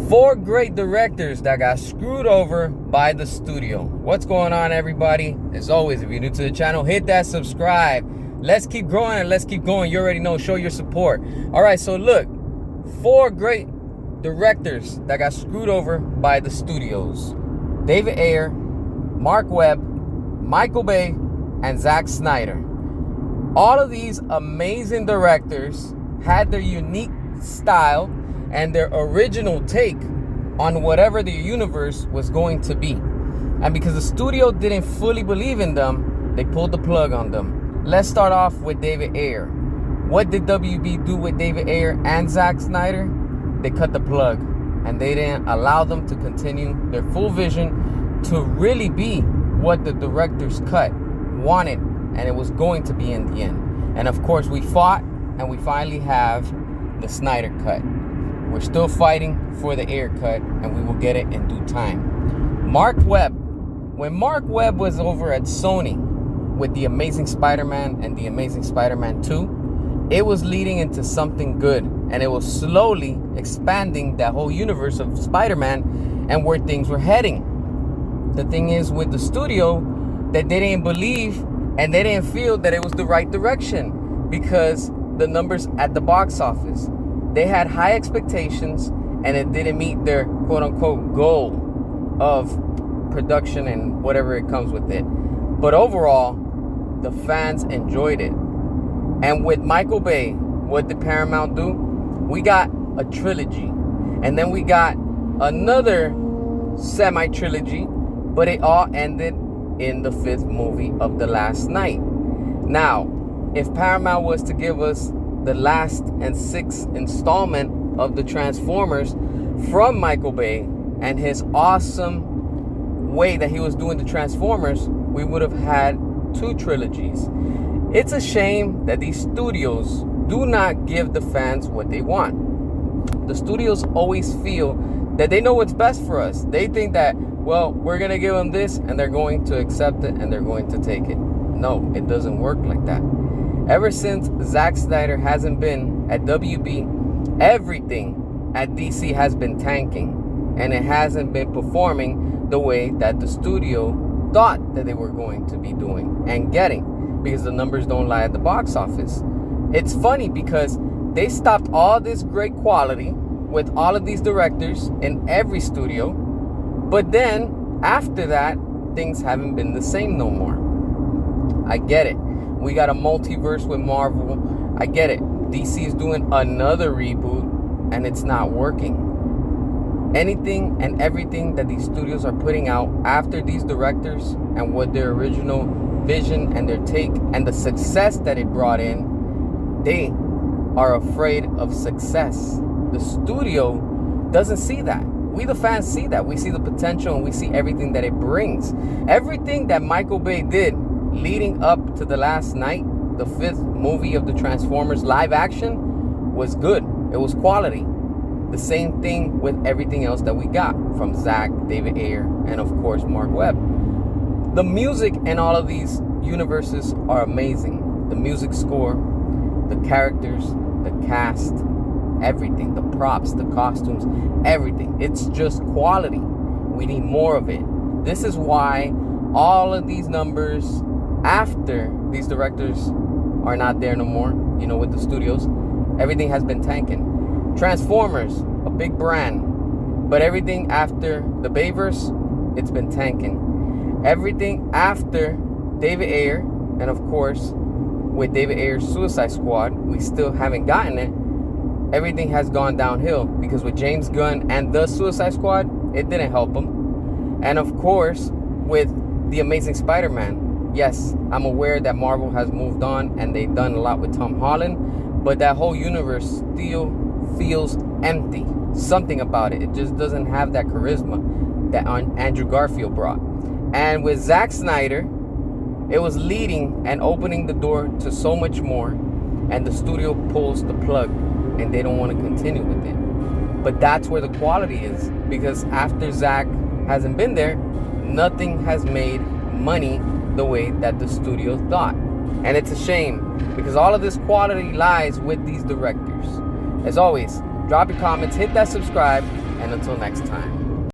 4 great directors that got screwed over by the studio. What's going on, everybody? As always, if you're new to the channel, hit that subscribe. Let's keep growing and let's keep going. You already know, show your support. All right, so look, 4 great directors that got screwed over by the studios: David Ayer, Mark Webb, Michael Bay, and Zack Snyder. All of these amazing directors had their unique style and their original take on whatever the universe was going to be. And because the studio didn't fully believe in them, they pulled the plug on them. Let's start off with David Ayer. What did WB do with David Ayer and Zack Snyder? They cut the plug, and they didn't allow them to continue their full vision to really be what the director's cut wanted, and it was going to be in the end. And of course, we fought, and we finally have the Snyder cut. We're still fighting for the Ayer cut, and we will get it in due time. Mark Webb. When Mark Webb was over at Sony with The Amazing Spider-Man and The Amazing Spider-Man 2, it was leading into something good, and it was slowly expanding that whole universe of Spider-Man and where things were heading. The thing is with the studio that they didn't believe and they didn't feel that it was the right direction because the numbers at the box office. They had high expectations and it didn't meet their quote-unquote goal of production and whatever it comes with it. But overall, the fans enjoyed it. And with Michael Bay, what did Paramount do? We got a trilogy. And then we got another semi-trilogy, but it all ended in the 5th movie of The Last Night. Now, if Paramount was to give us the last and 6th installment of the Transformers from Michael Bay and his awesome way that he was doing the Transformers, we would have had 2 trilogies. It's a shame that these studios do not give the fans what they want. The studios always feel that they know what's best for us. They think that, well, we're going to give them this and they're going to accept it and they're going to take it. No, it doesn't work like that. Ever since Zack Snyder hasn't been at WB, everything at DC has been tanking, and it hasn't been performing the way that the studio thought that they were going to be doing and getting, because the numbers don't lie at the box office. It's funny because they stopped all this great quality with all of these directors in every studio, but then after that, things haven't been the same no more. I get it. We got a multiverse with Marvel. I get it. DC is doing another reboot and it's not working. Anything and everything that these studios are putting out after these directors and what their original vision and their take and the success that it brought in, they are afraid of success. The studio doesn't see that. We the fans see that. We see the potential and we see everything that it brings. Everything that Michael Bay did leading up to The Last Night, the 5th movie of the Transformers live action, was good. It was quality. The same thing with everything else that we got from Zack, David Ayer, and of course Mark Webb. The music in all of these universes are amazing. The music score, the characters, the cast, everything, the props, the costumes, everything. It's just quality. We need more of it. This is why all of these numbers after these directors are not there no more, with the studios, everything has been tanking. Transformers, a big brand, but everything after the Bayverse, it's been tanking. Everything after David Ayer, and of course with David Ayer's Suicide Squad, we still haven't gotten it. Everything has gone downhill because with James Gunn and the Suicide Squad, it didn't help them. And of course with The Amazing Spider-Man, yes, I'm aware that Marvel has moved on and they've done a lot with Tom Holland, but that whole universe still feels empty. Something about it. It just doesn't have that charisma that Andrew Garfield brought. And with Zack Snyder, it was leading and opening the door to so much more, and the studio pulls the plug and they don't want to continue with it. But that's where the quality is, because after Zack hasn't been there, nothing has made money the way that the studio thought. And it's a shame, because all of this quality lies with these directors. As always, drop your comments, hit that subscribe, and until next time.